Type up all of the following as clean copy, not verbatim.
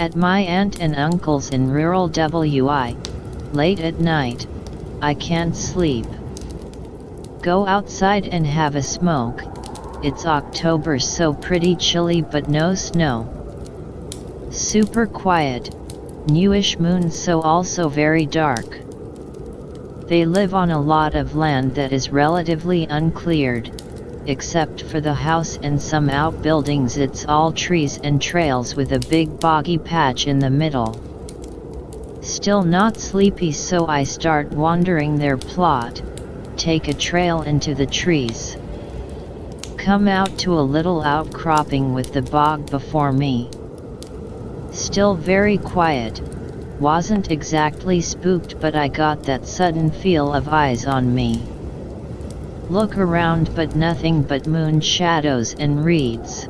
At my aunt and uncle's in rural WI, late at night, I can't sleep. Go outside and have a smoke. It's October, so pretty chilly but no snow. Super quiet, newish moon, so also very dark. They live on a lot of land that is relatively uncleared. Except for the house and some outbuildings, it's all trees and trails with a big boggy patch in the middle. Still not sleepy, so I start wandering their plot, take a trail into the trees. Come out to a little outcropping with the bog before me. Still very quiet, wasn't exactly spooked, but I got that sudden feel of eyes on me. Look around, but nothing but moon shadows and reeds.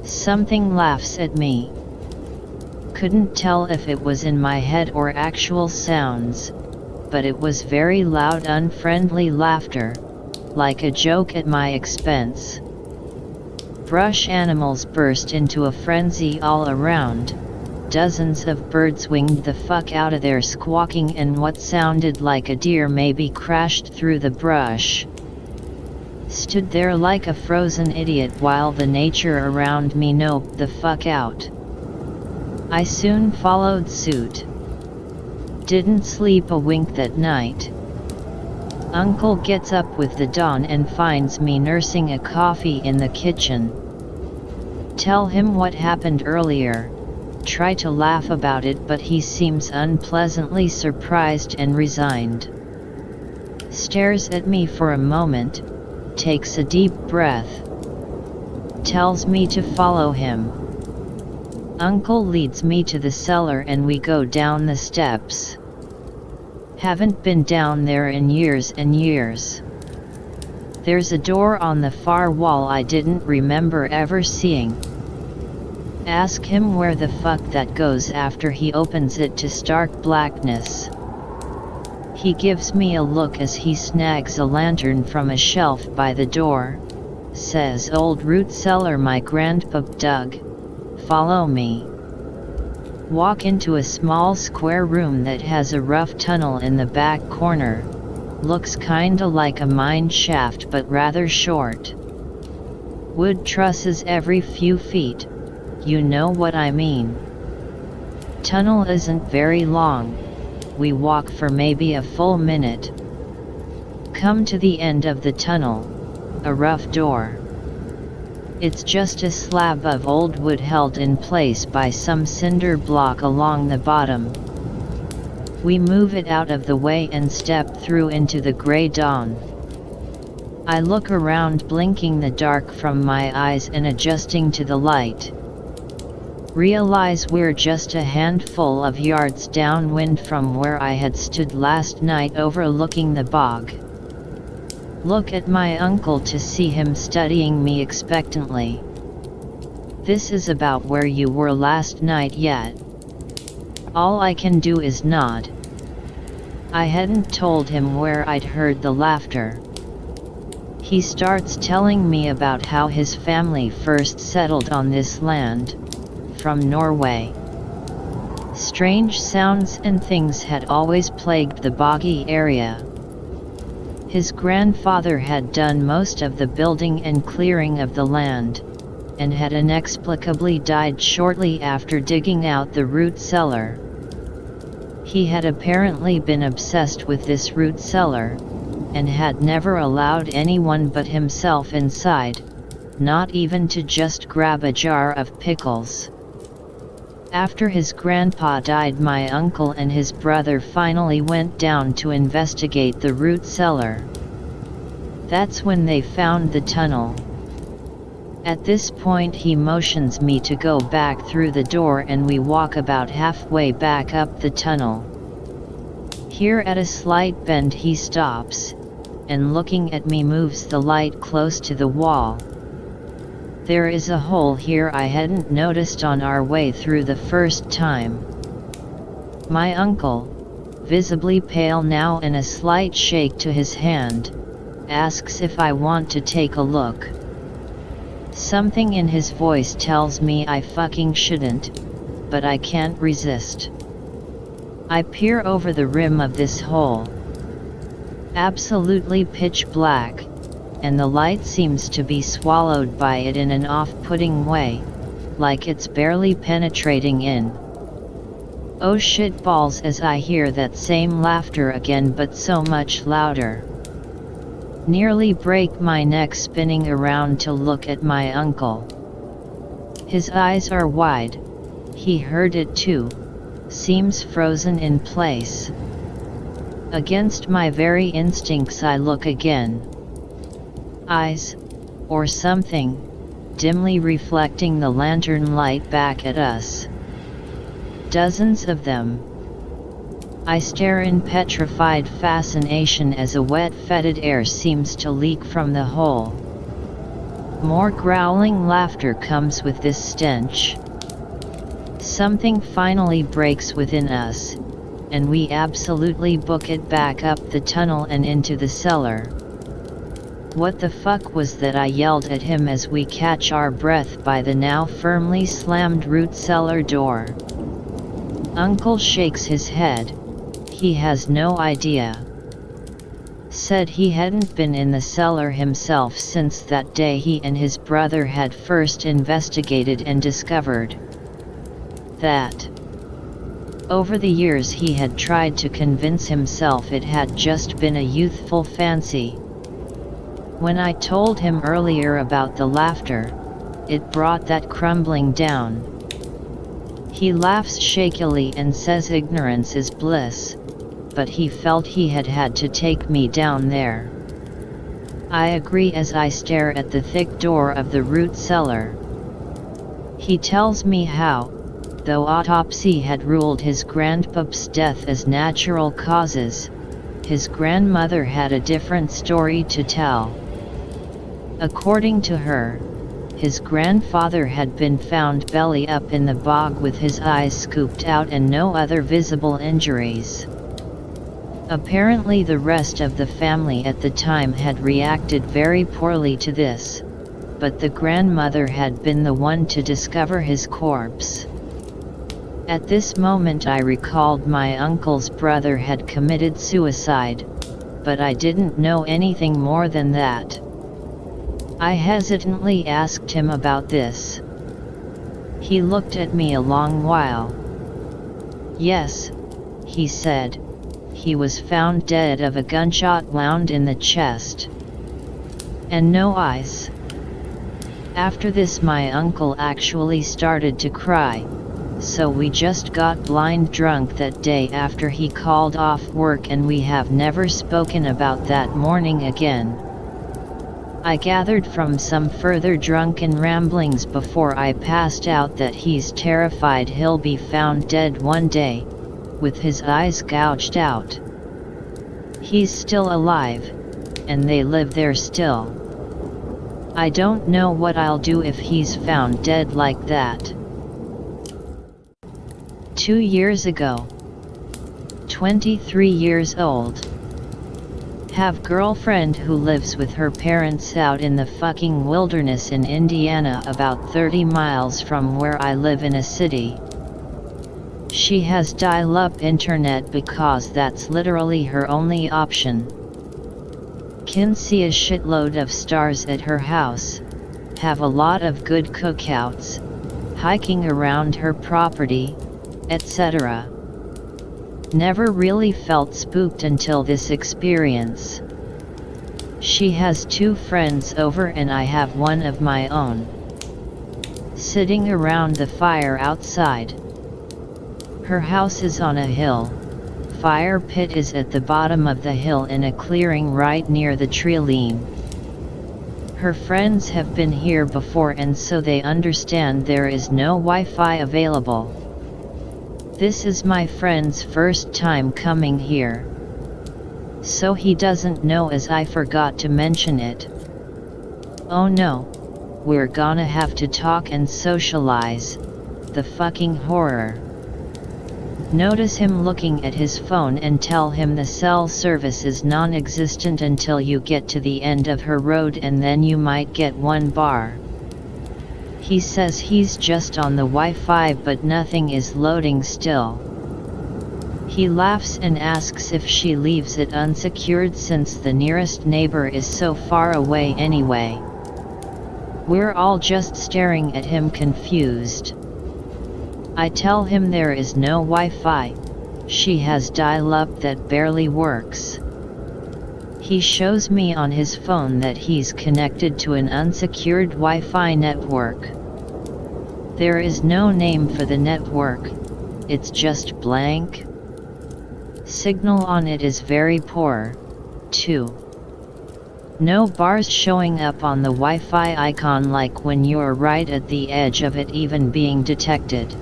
Something laughs at me. Couldn't tell if it was in my head or actual sounds, but it was very loud, unfriendly laughter, like a joke at my expense. Brush animals burst into a frenzy all around. Dozens of birds winged the fuck out of there, squawking, and what sounded like a deer maybe crashed through the brush. Stood there like a frozen idiot while the nature around me noped the fuck out. I soon followed suit. Didn't sleep a wink that night. Uncle gets up with the dawn and finds me nursing a coffee in the kitchen. Tell him what happened earlier. Try to laugh about it, but he seems unpleasantly surprised and resigned. Stares at me for a moment, takes a deep breath. Tells me to follow him. Uncle leads me to the cellar and we go down the steps. Haven't been down there in years and years. There's a door on the far wall I didn't remember ever seeing. Ask him where the fuck that goes after he opens it to stark blackness. He gives me a look as he snags a lantern from a shelf by the door. Says, "Old root cellar my grandpa dug. Follow me." Walk into a small square room that has a rough tunnel in the back corner. Looks kinda like a mine shaft but rather short. Wood trusses every few feet. You know what I mean. Tunnel isn't very long. We walk for maybe a full minute. Come to the end of the tunnel. A rough door. It's just a slab of old wood held in place by some cinder block along the bottom. We move it out of the way and step through into the gray dawn. I look around, blinking the dark from my eyes and adjusting to the light. Realize we're just a handful of yards downwind from where I had stood last night overlooking the bog. Look at my uncle to see him studying me expectantly. "This is about where you were last night yet?" All I can do is nod. I hadn't told him where I'd heard the laughter. He starts telling me about how his family first settled on this land, from Norway. Strange sounds and things had always plagued the boggy area. His grandfather had done most of the building and clearing of the land, and had inexplicably died shortly after digging out the root cellar. He had apparently been obsessed with this root cellar, and had never allowed anyone but himself inside, not even to just grab a jar of pickles. After his grandpa died, my uncle and his brother finally went down to investigate the root cellar. That's when they found the tunnel. At this point he motions me to go back through the door and we walk about halfway back up the tunnel. Here at a slight bend he stops, and looking at me moves the light close to the wall. There is a hole here I hadn't noticed on our way through the first time. My uncle, visibly pale now and a slight shake to his hand, asks if I want to take a look. Something in his voice tells me I fucking shouldn't, but I can't resist. I peer over the rim of this hole. Absolutely pitch black, and the light seems to be swallowed by it in an off-putting way, like it's barely penetrating in. Oh shit balls, as I hear that same laughter again, but so much louder. Nearly break my neck spinning around to look at my uncle. His eyes are wide, he heard it too, seems frozen in place. Against my very instincts I look again. Eyes, or something, dimly reflecting the lantern light back at us. Dozens of them. I stare in petrified fascination as a wet fetid air seems to leak from the hole. More growling laughter comes with this stench. Something finally breaks within us, and we absolutely book it back up the tunnel and into the cellar. What the fuck was that? I yelled at him as we catch our breath by the now firmly slammed root cellar door. Uncle shakes his head. He has no idea. Said he hadn't been in the cellar himself since that day he and his brother had first investigated and discovered that. Over the years he had tried to convince himself it had just been a youthful fancy. When I told him earlier about the laughter, it brought that crumbling down. He laughs shakily and says ignorance is bliss, but he felt he had to take me down there. I agree as I stare at the thick door of the root cellar. He tells me how, though autopsy had ruled his grandpap's death as natural causes, his grandmother had a different story to tell. According to her, his grandfather had been found belly up in the bog with his eyes scooped out and no other visible injuries. Apparently the rest of the family at the time had reacted very poorly to this, but the grandmother had been the one to discover his corpse. At this moment I recalled my uncle's brother had committed suicide, but I didn't know anything more than that. I hesitantly asked him about this. He looked at me a long while. Yes, he said, he was found dead of a gunshot wound in the chest. And no eyes. After this my uncle actually started to cry, so we just got blind drunk that day after he called off work and we have never spoken about that morning again. I gathered from some further drunken ramblings before I passed out that he's terrified he'll be found dead one day, with his eyes gouged out. He's still alive, and they live there still. I don't know what I'll do if he's found dead like that. 2 years ago. 23 years old. Have girlfriend who lives with her parents out in the fucking wilderness in Indiana about 30 miles from where I live in a city. She has dial-up internet because that's literally her only option. Can see a shitload of stars at her house, have a lot of good cookouts, hiking around her property, etc. Never really felt spooked until this experience. She has 2 friends over and I have one of my own. Sitting around the fire outside. Her house is on a hill. Fire pit is at the bottom of the hill in a clearing right near the tree line. Her friends have been here before and so they understand there is no Wi-Fi available. This is my friend's first time coming here. So he doesn't know as I forgot to mention it. Oh no. We're gonna have to talk and socialize. The fucking horror. Notice him looking at his phone and tell him the cell service is non-existent until you get to the end of her road and then you might get 1 bar. He says he's just on the Wi-Fi but nothing is loading still. He laughs and asks if she leaves it unsecured since the nearest neighbor is so far away anyway. We're all just staring at him confused. I tell him there is no Wi-Fi, she has dial-up that barely works. He shows me on his phone that he's connected to an unsecured Wi-Fi network. There is no name for the network, it's just blank. Signal on it is very poor, too. No bars showing up on the Wi-Fi icon like when you're right at the edge of it even being detected.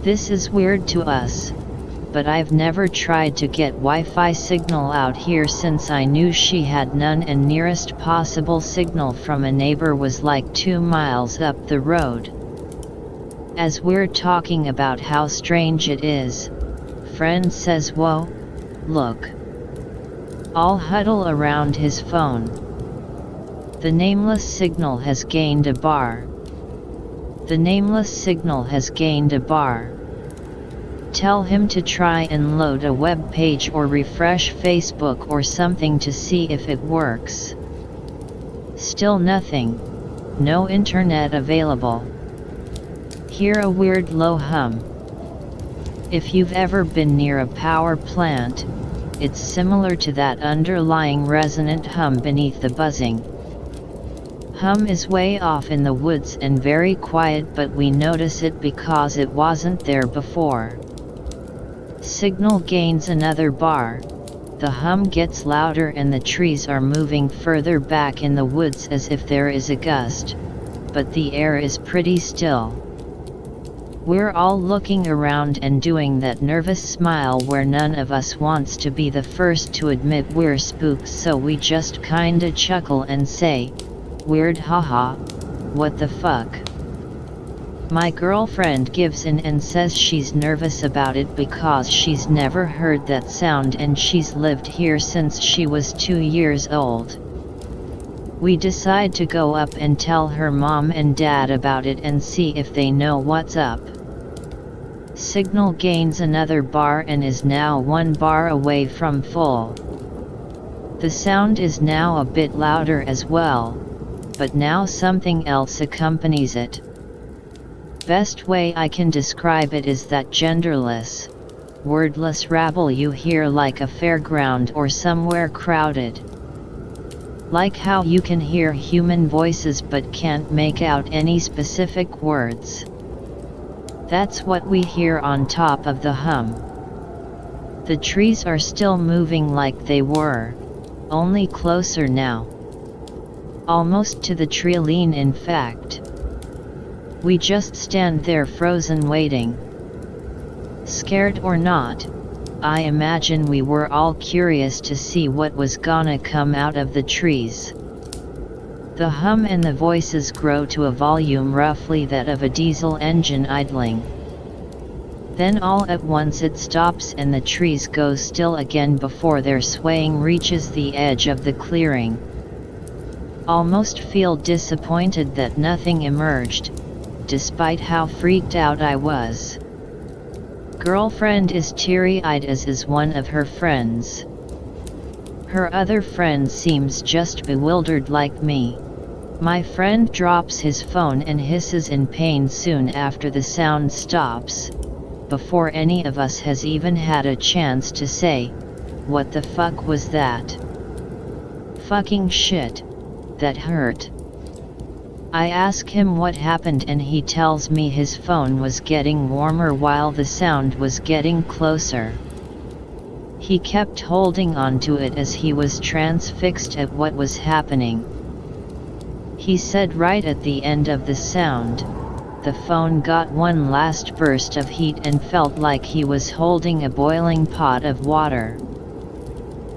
This is weird to us, but I've never tried to get Wi-Fi signal out here since I knew she had none and nearest possible signal from a neighbor was like 2 miles up the road. As we're talking about how strange it is, friend says, "Whoa, look." All huddle around his phone. The nameless signal has gained a bar. The nameless signal has gained a bar. Tell him to try and load a web page or refresh Facebook or something to see if it works. Still nothing. No internet available. Hear a weird low hum. If you've ever been near a power plant, it's similar to that underlying resonant hum beneath the buzzing. Hum is way off in the woods and very quiet, but we notice it because it wasn't there before. Signal gains another bar, the hum gets louder and the trees are moving further back in the woods as if there is a gust, but the air is pretty still. We're all looking around and doing that nervous smile where none of us wants to be the first to admit we're spooked, so we just kinda chuckle and say, "Weird, haha, what the fuck?" My girlfriend gives in and says she's nervous about it because she's never heard that sound and she's lived here since she was 2 years old. We decide to go up and tell her mom and dad about it and see if they know what's up. Signal gains another bar and is now 1 bar away from full. The sound is now a bit louder as well, but now something else accompanies it. Best way I can describe it is that genderless, wordless rabble you hear like a fairground or somewhere crowded. Like how you can hear human voices but can't make out any specific words. That's what we hear on top of the hum. The trees are still moving like they were, only closer now. Almost to the treeline, in fact. We just stand there frozen waiting. Scared or not, I imagine we were all curious to see what was gonna come out of the trees. The hum and the voices grow to a volume roughly that of a diesel engine idling. Then all at once it stops and the trees go still again before their swaying reaches the edge of the clearing. Almost feel disappointed that nothing emerged, despite how freaked out I was. Girlfriend is teary-eyed, as is one of her friends. Her other friend seems just bewildered like me. My friend drops his phone and hisses in pain soon after the sound stops, before any of us has even had a chance to say, "What the fuck was that? Fucking shit, that hurt." I ask him what happened and he tells me his phone was getting warmer while the sound was getting closer. He kept holding on to it as he was transfixed at what was happening. He said right at the end of the sound, the phone got one last burst of heat and felt like he was holding a boiling pot of water.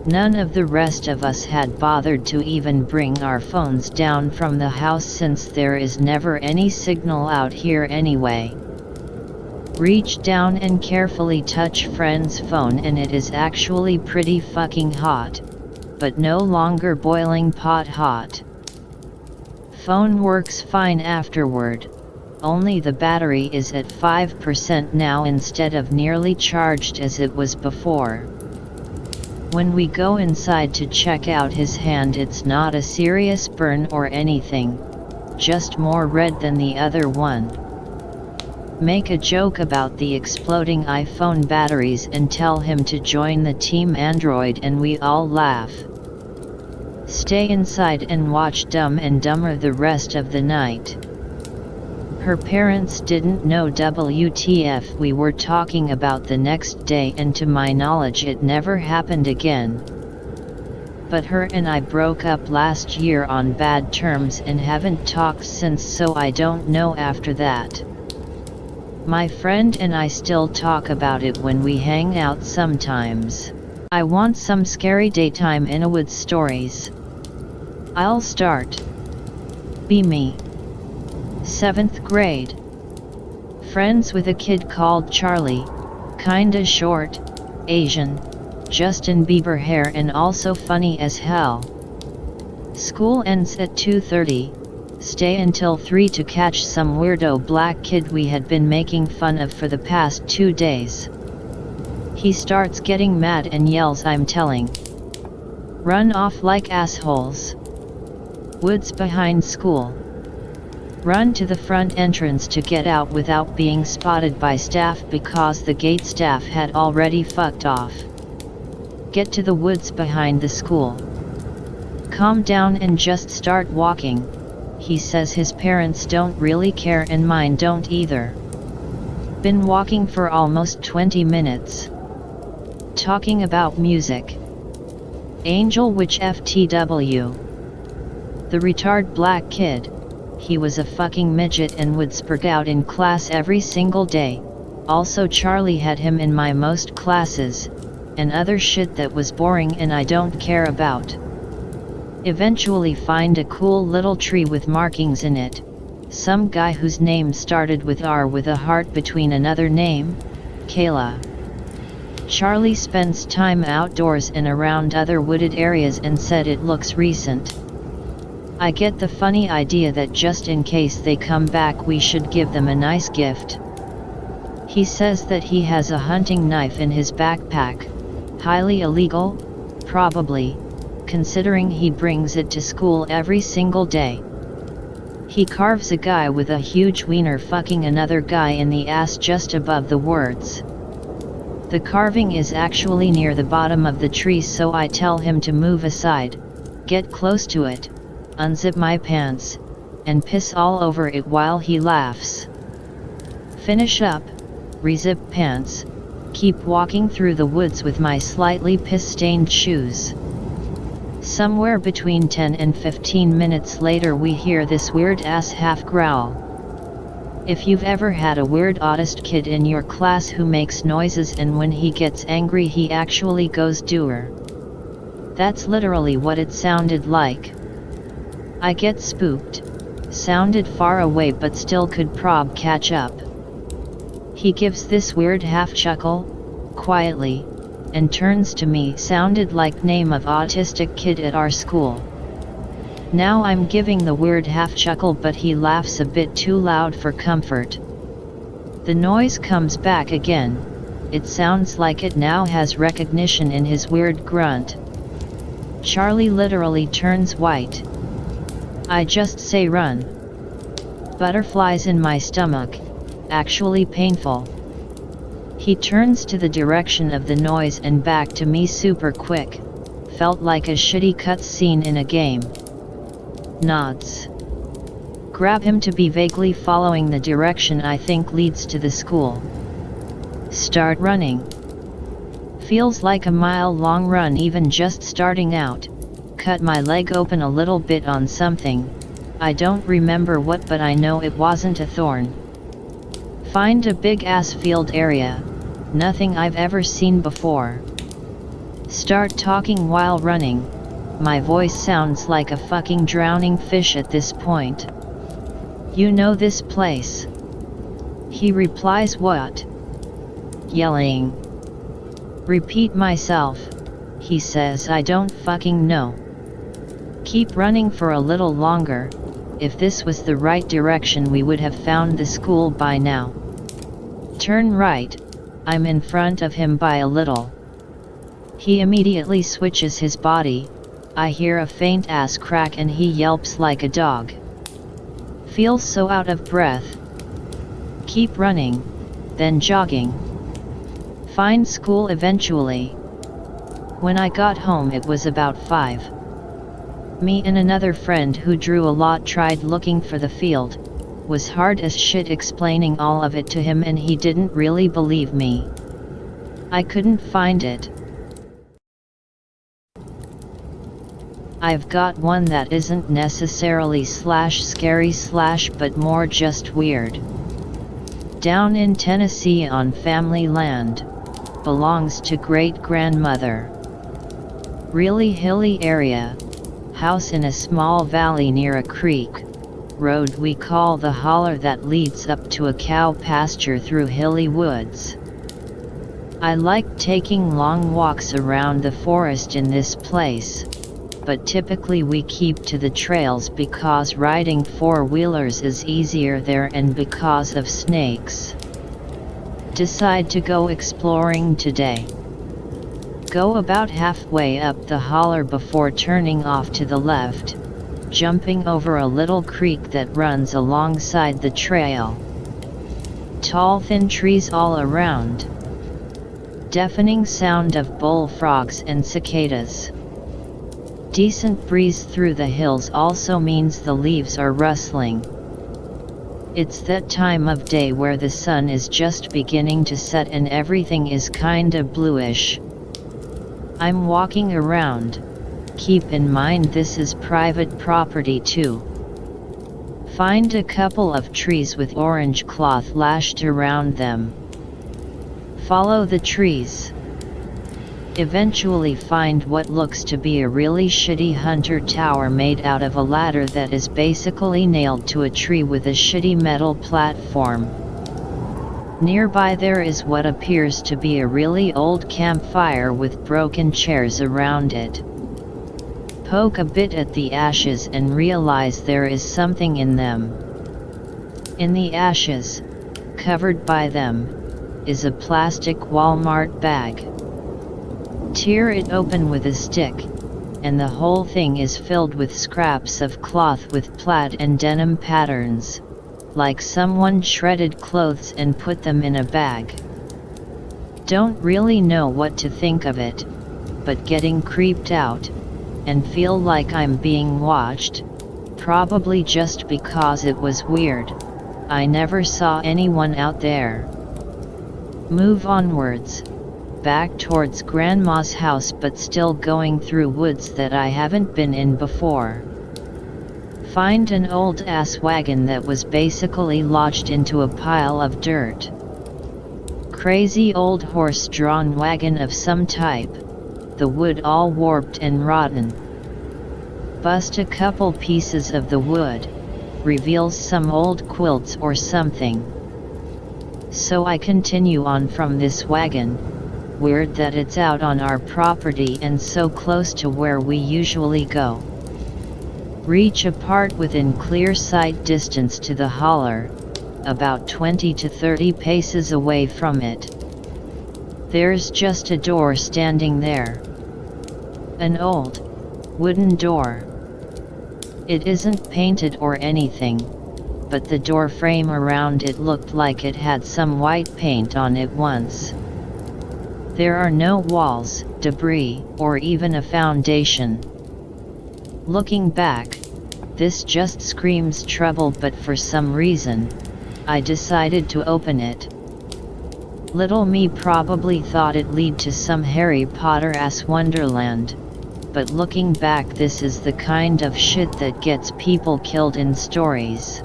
None of the rest of us had bothered to even bring our phones down from the house since there is never any signal out here anyway. Reach down and carefully touch friend's phone and it is actually pretty fucking hot, but no longer boiling pot hot. Phone works fine afterward, only the battery is at 5% now instead of nearly charged as it was before. When we go inside to check out his hand, it's not a serious burn or anything, just more red than the other one. Make a joke about the exploding iPhone batteries and tell him to join the Team Android and we all laugh. Stay inside and watch Dumb and Dumber the rest of the night. Her parents didn't know WTF we were talking about the next day, and to my knowledge it never happened again. But her and I broke up last year on bad terms and haven't talked since, so I don't know after that. My friend and I still talk about it when we hang out sometimes. I want some scary daytime Innawoods stories. I'll start. Be me. 7th grade. Friends with a kid called Charlie, kinda short, Asian, Justin Bieber hair and also funny as hell. School ends at 2:30, stay until 3 to catch some weirdo black kid we had been making fun of for the past 2 days. He starts getting mad and yells, "I'm telling. Run off like assholes." Woods behind school. Run to the front entrance to get out without being spotted by staff because the gate staff had already fucked off. Get to the woods behind the school. Calm down and just start walking. He says his parents don't really care and mine don't either. Been walking for almost 20 minutes. Talking about music. Angel Witch FTW. The retard black kid. He was a fucking midget and would spurt out in class every single day. Also Charlie had him in my most classes, and other shit that was boring and I don't care about. Eventually find a cool little tree with markings in it. Some guy whose name started with R with a heart between another name, Kayla. Charlie spends time outdoors and around other wooded areas and said it looks recent. I get the funny idea that just in case they come back we should give them a nice gift. He says that he has a hunting knife in his backpack. Highly illegal? Probably, considering he brings it to school every single day. He carves a guy with a huge wiener fucking another guy in the ass just above the words. The carving is actually near the bottom of the tree, so I tell him to move aside, get close to it, unzip my pants, and piss all over it while he laughs. Finish up, rezip pants, keep walking through the woods with my slightly piss-stained shoes. Somewhere between 10 and 15 minutes later we hear this weird-ass half growl. If you've ever had a weird autist kid in your class who makes noises and when he gets angry he actually goes doer. That's literally what it sounded like. I get spooked. Sounded far away but still could prob catch up. He gives this weird half chuckle, quietly, and turns to me. Sounded like name of autistic kid at our school. Now I'm giving the weird half chuckle but he laughs a bit too loud for comfort. The noise comes back again. It sounds like it now has recognition in his weird grunt. Charlie literally turns white. I just say run. Butterflies in my stomach, actually painful. He turns to the direction of the noise and back to me super quick. Felt like a shitty cutscene in a game. Nods. Grab him to be vaguely following the direction I think leads to the school. Start running. Feels like a mile-long run even just starting out. Cut my leg open a little bit on something. I don't remember what, but I know it wasn't a thorn. Find a big ass field area. Nothing I've ever seen before. Start talking while running. My voice sounds like a fucking drowning fish at this point. You know this place? He replies, what? Yelling. Repeat myself. He says, I don't fucking know. Keep running for a little longer. If this was the right direction we would have found the school by now. Turn right, I'm in front of him by a little. He immediately switches his body, I hear a faint ass crack and he yelps like a dog. Feels so out of breath. Keep running, then jogging. Find school eventually. When I got home it was about 5. Me and another friend who drew a lot tried looking for the field. Was hard as shit explaining all of it to him and he didn't really believe me. I couldn't find it. I've got one that isn't necessarily scary but more just weird. Down in Tennessee on family land. Belongs to great-grandmother. Really hilly area. House in a small valley near a creek. Road we call the holler that leads up to a cow pasture through hilly woods. I like taking long walks around the forest in this place, but typically we keep to the trails because riding four-wheelers is easier there and because of snakes. Decide to go exploring today. Go about halfway up the holler before turning off to the left, jumping over a little creek that runs alongside the trail. Tall thin trees all around. Deafening sound of bullfrogs and cicadas. Decent breeze through the hills also means the leaves are rustling. It's that time of day where the sun is just beginning to set and everything is kinda bluish. I'm walking around. Keep in mind this is private property too. Find a couple of trees with orange cloth lashed around them. Follow the trees. Eventually find what looks to be a really shitty hunter tower made out of a ladder that is basically nailed to a tree with a shitty metal platform. Nearby there is what appears to be a really old campfire with broken chairs around it. Poke a bit at the ashes and realize there is something in them. In the ashes, covered by them, is a plastic Walmart bag. Tear it open with a stick, and the whole thing is filled with scraps of cloth with plaid and denim patterns, like someone shredded clothes and put them in a bag. Don't really know what to think of it, but getting creeped out, and feel like I'm being watched, probably just because it was weird. I never saw anyone out there. Move onwards. Back towards Grandma's house but still going through woods that I haven't been in before. Find an old ass wagon that was basically lodged into a pile of dirt. Crazy old horse-drawn wagon of some type, the wood all warped and rotten. Bust a couple pieces of the wood, reveals some old quilts or something. So I continue on from this wagon. Weird that it's out on our property and so close to where we usually go. Reach a part within clear sight distance to the holler, about 20 to 30 paces away from it. There's just a door standing there. An old, wooden door. It isn't painted or anything, but the door frame around it looked like it had some white paint on it once. There are no walls, debris, or even a foundation. Looking back, this just screams trouble, but for some reason, I decided to open it. Little me probably thought it lead to some Harry Potter-ass wonderland, but looking back this is the kind of shit that gets people killed in stories.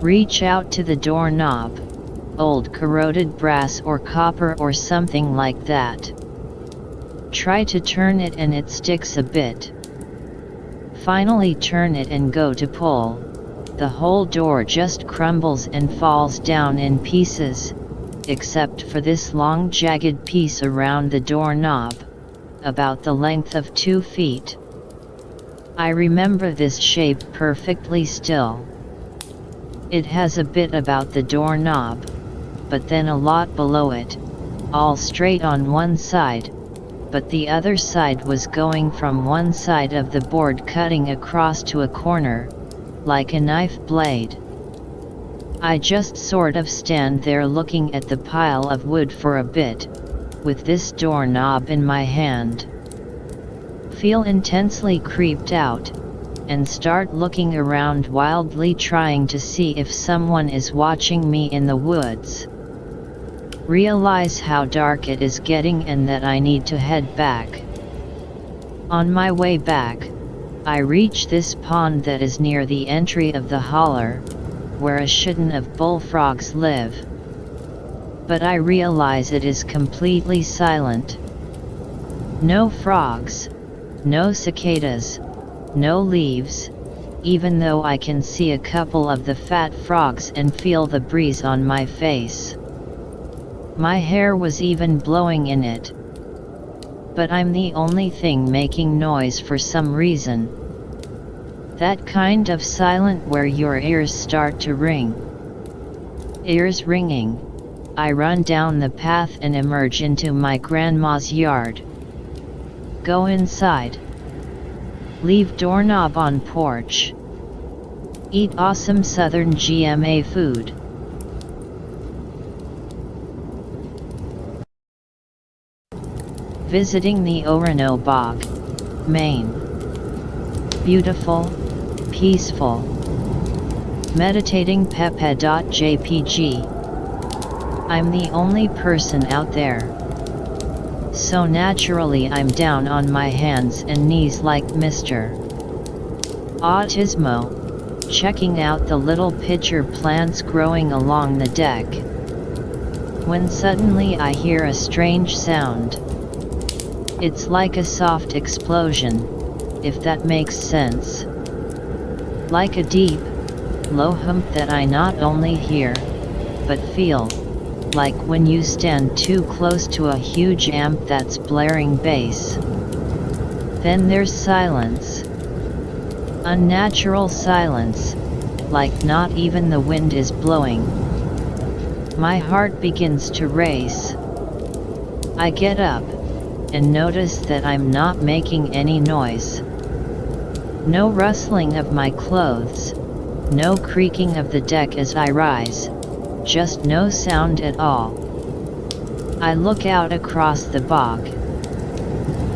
Reach out to the doorknob. Old corroded brass or copper or something like that. Try to turn it and it sticks a bit. Finally turn it and go to pull. The whole door just crumbles and falls down in pieces, except for this long jagged piece around the doorknob, about the length of 2 feet. I remember this shape perfectly still. It has a bit about the doorknob, but then a lot below it, all straight on one side, but the other side was going from one side of the board cutting across to a corner, like a knife blade. I just sort of stand there looking at the pile of wood for a bit, with this doorknob in my hand. Feel intensely creeped out, and start looking around wildly trying to see if someone is watching me in the woods. Realize how dark it is getting and that I need to head back. On my way back, I reach this pond that is near the entry of the holler, where a shitton of bullfrogs live. But I realize it is completely silent. No frogs, no cicadas, no leaves, even though I can see a couple of the fat frogs and feel the breeze on my face. My hair was even blowing in it. But I'm the only thing making noise for some reason. That kind of silent where your ears start to ring. Ears ringing. I run down the path and emerge into my grandma's yard. Go inside. Leave doorknob on porch. Eat awesome southern GMA food. Visiting the Orono Bog, Maine. Beautiful, peaceful. Meditating pepe.jpg. I'm the only person out there. So naturally I'm down on my hands and knees like Mr. Autismo, checking out the little pitcher plants growing along the deck. When suddenly I hear a strange sound. It's like a soft explosion, if that makes sense. Like a deep, low hum that I not only hear, but feel. Like when you stand too close to a huge amp that's blaring bass. Then there's silence. Unnatural silence, like not even the wind is blowing. My heart begins to race. I get up, and notice that I'm not making any noise. No rustling of my clothes, no creaking of the deck as I rise. Just no sound at all. I look out across the bog.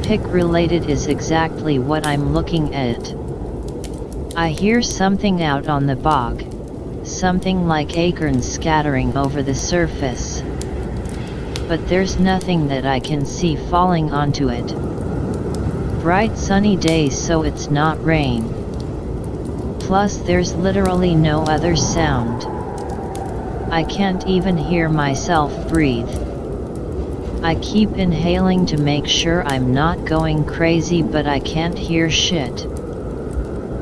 Pick-related is exactly what I'm looking at. I hear something out on the bog, something like acorns scattering over the surface. But there's nothing that I can see falling onto it. Bright sunny day, so it's not rain. Plus there's literally no other sound. I can't even hear myself breathe. I keep inhaling to make sure I'm not going crazy, but I can't hear shit.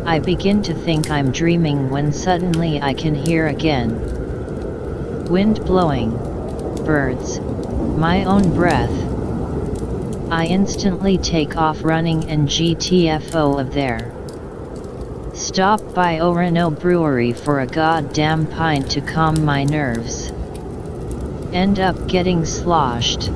I begin to think I'm dreaming when suddenly I can hear again. Wind blowing. Birds. My own breath. I instantly take off running and GTFO of there. Stop by Orono Brewery for a goddamn pint to calm my nerves. End up getting sloshed.